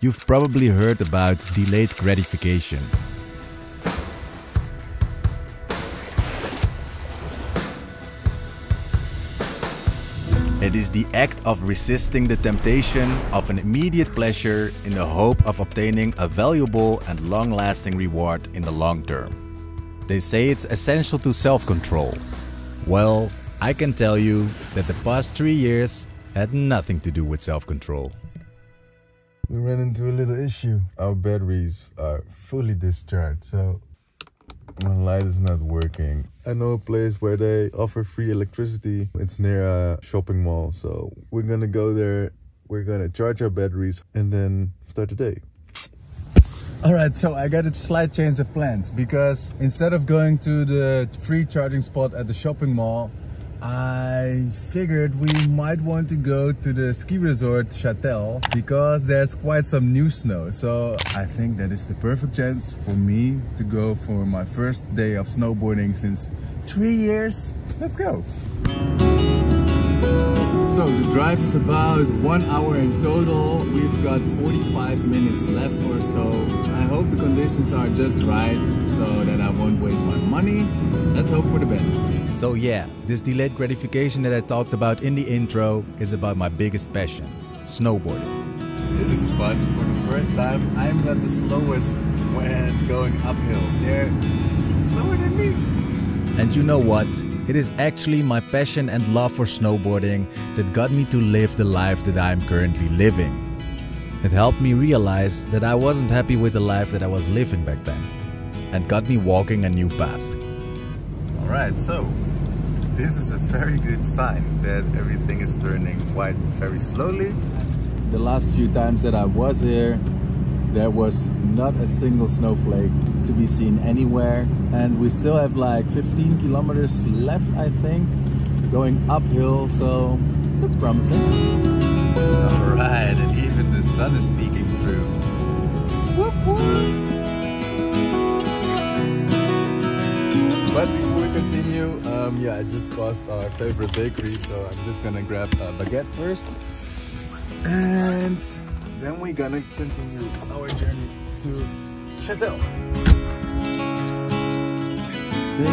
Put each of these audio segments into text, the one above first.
You've probably heard about delayed gratification. It is the act of resisting the temptation of an immediate pleasure in the hope of obtaining a valuable and long-lasting reward in the long term. They say it's essential to self-control. Well, I can tell you that the past 3 years had nothing to do with self-control. We ran into a little issue. Our batteries are fully discharged, so my light is not working. I know a place where they offer free electricity. It's near a shopping mall, so we're gonna go there. We're gonna charge our batteries and then start the day. Alright, so I got a slight change of plans because instead of going to the free charging spot at the shopping mall, I figured we might want to go to the ski resort Châtel because there's quite some new snow. So I think that is the perfect chance for me to go for my first day of snowboarding since 3 years. Let's go! So the drive is about 1 hour in total. We've got 45 minutes left or so. I hope the conditions are just right so that I won't waste my money. Let's hope for the best. So yeah, this delayed gratification that I talked about in the intro is about my biggest passion, snowboarding. This is fun. For the first time, I'm not the slowest when going uphill. They're slower than me. And you know what? It is actually my passion and love for snowboarding that got me to live the life that I am currently living. It helped me realize that I wasn't happy with the life that I was living back then, and got me walking a new path. Alright, so this is a very good sign that everything is turning white very slowly. The last few times that I was here, there was not a single snowflake to be seen anywhere, and we still have like 15 kilometers left, I think, going uphill, so looks promising. Alright, and even the sun is peeking through. Whoop, whoop. But before we continue, yeah, I just passed our favorite bakery, so I'm just gonna grab a baguette first, and then we're gonna continue our journey to Châtel. Stay.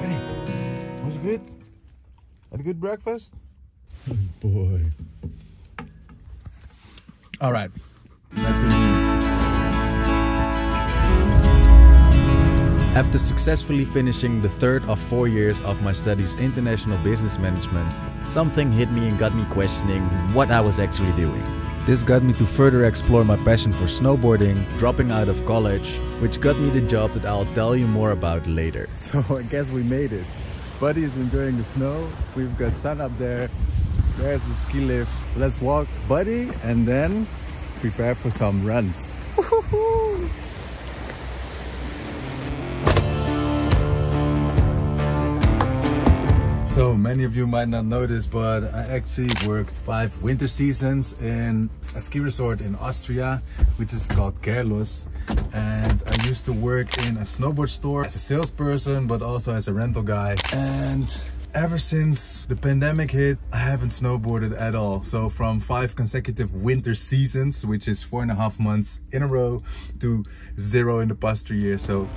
Ready? Was it good? Had a good breakfast? Oh boy. Alright, let's continue. After successfully finishing the third of 4 years of my studies international business management, something hit me and got me questioning what I was actually doing. This got me to further explore my passion for snowboarding, dropping out of college, which got me the job that I'll tell you more about later. So I guess we made it. Buddy is enjoying the snow. We've got sun up there. There's the ski lift. Let's walk, Buddy, and then prepare for some runs. So many of you might not know this, but I actually worked 5 winter seasons in a ski resort in Austria, which is called Carlos. And I used to work in a snowboard store as a salesperson, but also as a rental guy. And ever since the pandemic hit, I haven't snowboarded at all. So from 5 consecutive winter seasons, which is 4.5 months in a row, to 0 in the past 3 years. So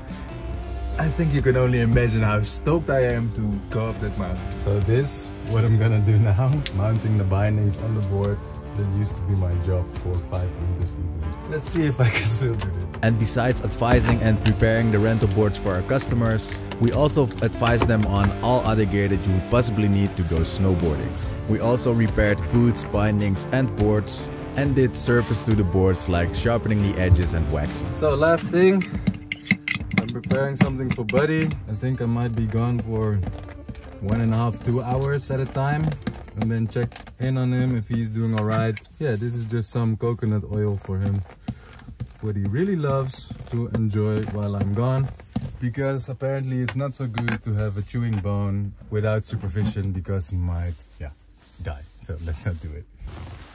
I think you can only imagine how stoked I am to go up that mountain. So this, what I'm gonna do now, mounting the bindings on the board. That used to be my job for 5 winter seasons. Let's see if I can still do this. And besides advising and preparing the rental boards for our customers, we also advise them on all other gear that you would possibly need to go snowboarding. We also repaired boots, bindings and boards, and did service to the boards like sharpening the edges and waxing. So last thing, I'm preparing something for Buddy. I think I might be gone for 1.5 to 2 hours at a time, and then check in on him if he's doing alright. Yeah, this is just some coconut oil for him, what he really loves to enjoy while I'm gone, because apparently it's not so good to have a chewing bone without supervision, because he might, yeah, die. So let's not do it.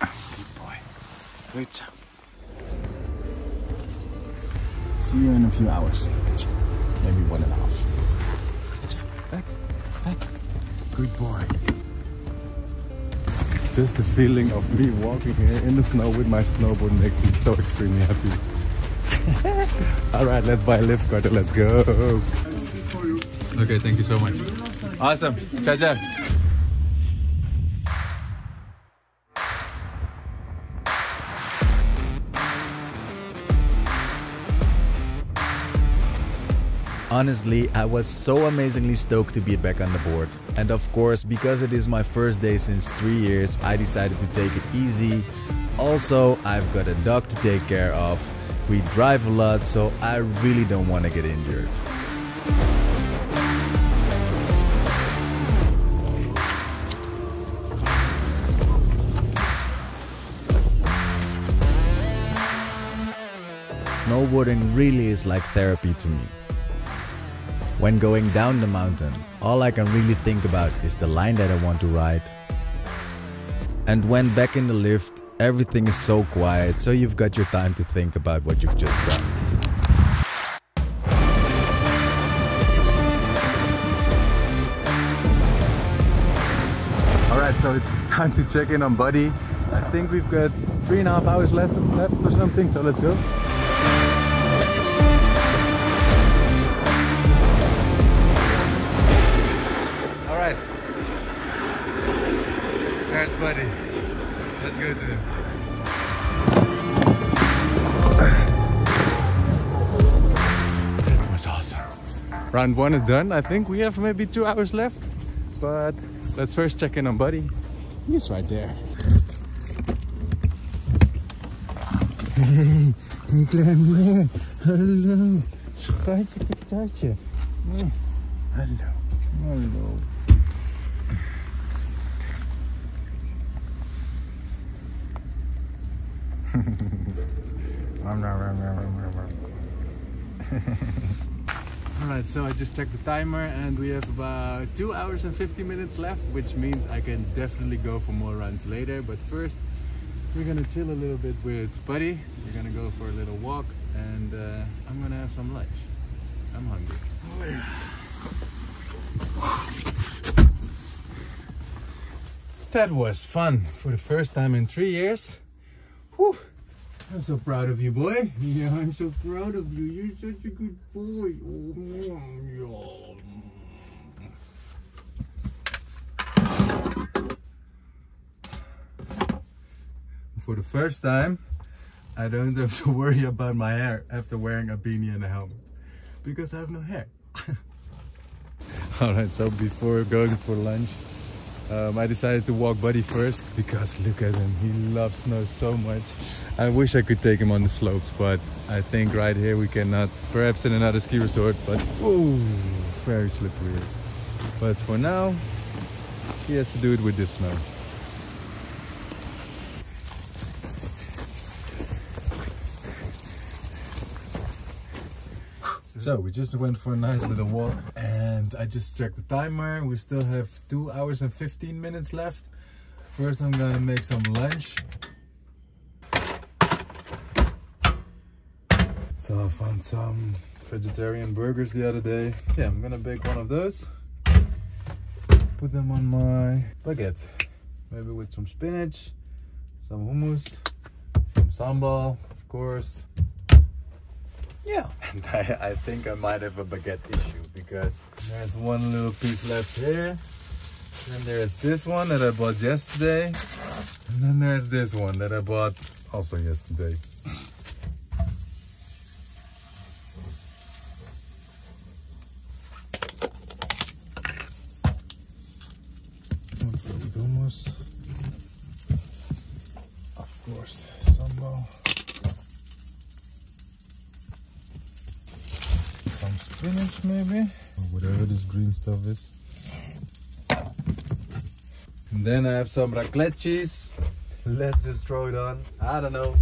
Good boy. Good job. See you in a few hours. Maybe 1.5. Good job. Back. Good boy. Just the feeling of me walking here in the snow with my snowboard makes me so extremely happy. All right, let's buy a lift card and let's go. Okay, thank you so much. Awesome. Ciao, ciao. Honestly, I was so amazingly stoked to be back on the board. And of course, because it is my first day since 3 years, I decided to take it easy. Also, I've got a dog to take care of. We drive a lot, so I really don't want to get injured. Snowboarding really is like therapy to me. When going down the mountain, all I can really think about is the line that I want to ride. And when back in the lift, everything is so quiet, so you've got your time to think about what you've just done. Alright, so it's time to check in on Buddy. I think we've got 3.5 hours left or something, so let's go. Alright, there's Buddy. Let's go to him. That was awesome. Round 1 is done. I think we have maybe 2 hours left, but let's first check in on Buddy. He's right there. Hey, klein hallo. Schatje, patatje. Hallo, hallo. Alright, so I just checked the timer and we have about 2 hours and 50 minutes left, which means I can definitely go for more runs later. But first, we're gonna chill a little bit with Buddy. We're gonna go for a little walk and I'm gonna have some lunch. I'm hungry. Oh, yeah. That was fun for the first time in 3 years. Whew. I'm so proud of you, boy. Yeah, I'm so proud of you. You're such a good boy. For the first time, I don't have to worry about my hair after wearing a beanie and a helmet, because I have no hair. Alright, so before going for lunch, I decided to walk Buddy first, because look at him, he loves snow so much. I wish I could take him on the slopes, but I think right here we cannot. Perhaps in another ski resort, but ooh, very slippery. But for now, he has to do it with this snow. So we just went for a nice little walk and I just checked the timer. We still have 2 hours and 15 minutes left. First I'm gonna make some lunch. So I found some vegetarian burgers the other day. Yeah, I'm gonna bake one of those. Put them on my baguette. Maybe with some spinach, some hummus, some sambal, of course. Yeah, and I think I might have a baguette issue, because there's one little piece left here. Then there's this one that I bought yesterday. And then there's this one that I bought also yesterday. Hummus. Of course, sambal. Some spinach maybe, or whatever this green stuff is. And then I have some raclette cheese. Let's just throw it on. I don't know.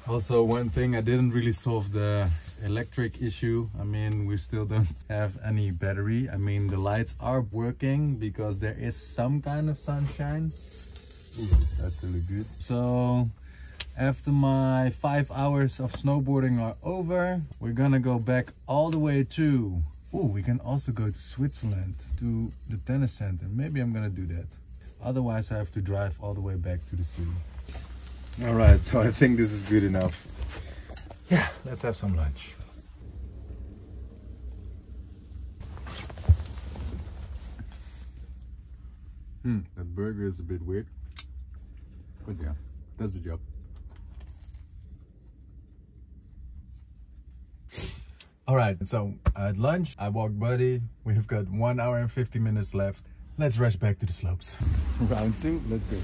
Also, one thing, I didn't really solve the electric issue. I mean, we still don't have any battery. I mean, the lights are working because there is some kind of sunshine. Ooh, this has to look good. So After my 5 hours of snowboarding are over, we're gonna go back all the way to... Oh, we can also go to Switzerland, to the tennis center. Maybe I'm gonna do that. Otherwise I have to drive all the way back to the city. Alright, so I think this is good enough. Yeah, let's have some lunch. That burger is a bit weird. But yeah, that's the job. Alright, so at lunch, I walked Buddy. We've got 1 hour and 50 minutes left. Let's rush back to the slopes. Round 2, let's go.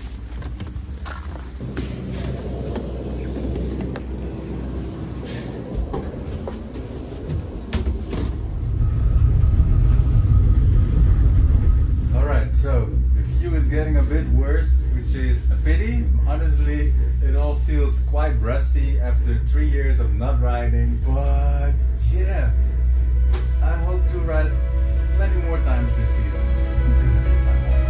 Alright, so the view is getting a bit worse, which is a pity. Honestly, it all feels quite rusty after 3 years of not riding, but yeah, I hope to ride many more times this season. It's gonna be a fun one.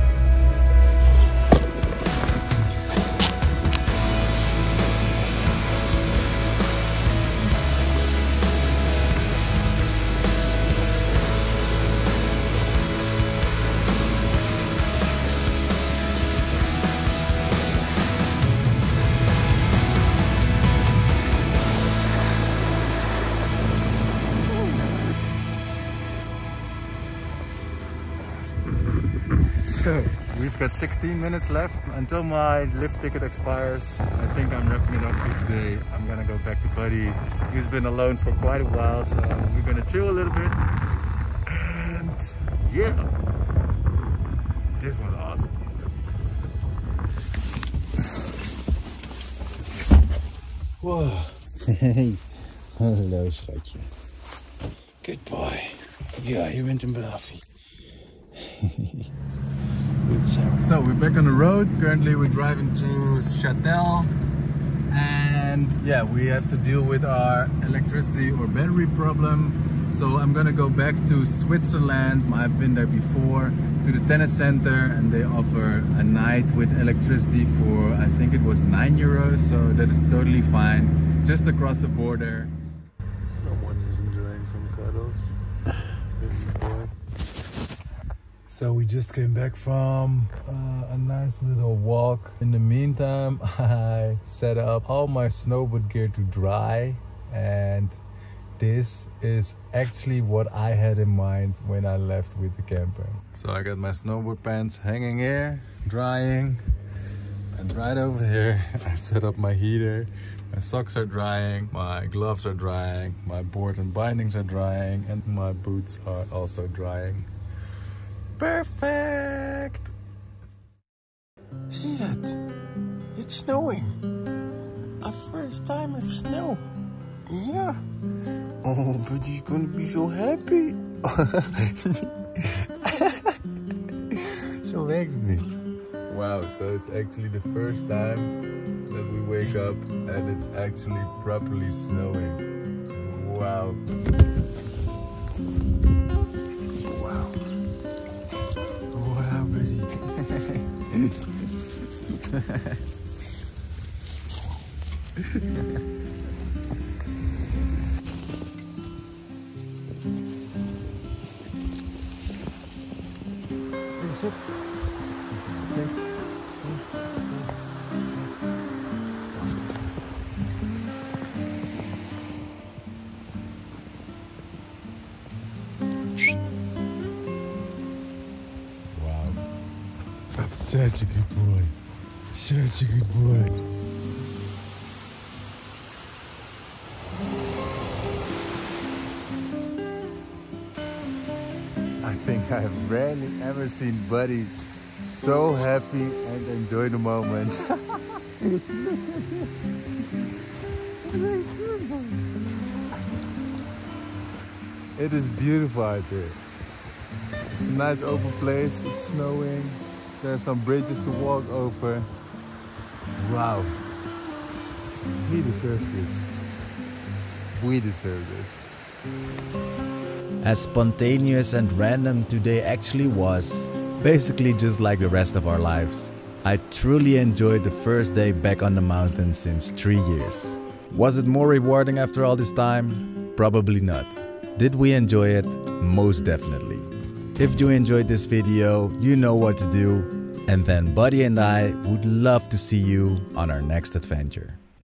So, we've got 16 minutes left until my lift ticket expires. I think I'm wrapping it up for today. I'm gonna go back to Buddy. He's been alone for quite a while, so we're gonna chill a little bit. And yeah, this was awesome. Whoa. Hey, hallo schatje. Good boy. Ja, je bent een braafie. So we're back on the road. Currently we're driving through Châtel, and yeah, we have to deal with our electricity or battery problem. So I'm gonna go back to Switzerland. I've been there before, to the tennis center, and they offer a night with electricity for, I think it was €9, so that is totally fine. Just across the border. Someone is enjoying some cuddles. Good boy. So we just came back from a nice little walk. In the meantime, I set up all my snowboard gear to dry, and this is actually what I had in mind when I left with the camper. So I got my snowboard pants hanging here, drying, and right over here I set up my heater. My socks are drying, my gloves are drying, my board and bindings are drying, and my boots are also drying. Perfect! See that? It's snowing. Our first time of snow. Yeah. Oh, Buddy's gonna be so happy. Zo werkt het niet. Wow, so it's actually the first time that we wake up and it's actually properly snowing. Wow. Wow, Buddy. Sit. Stay. Wow. Such a good boy. Such a good boy. I think I've rarely ever seen Buddy so happy and enjoy the moment. It is beautiful out there. It's a nice open place, it's snowing, there are some bridges to walk over. Wow. He deserves this. We deserve this. As spontaneous and random today actually was, basically just like the rest of our lives. I truly enjoyed the first day back on the mountain since 3 years. Was it more rewarding after all this time? Probably not. Did we enjoy it? Most definitely. If you enjoyed this video, you know what to do. And then Buddy and I would love to see you on our next adventure.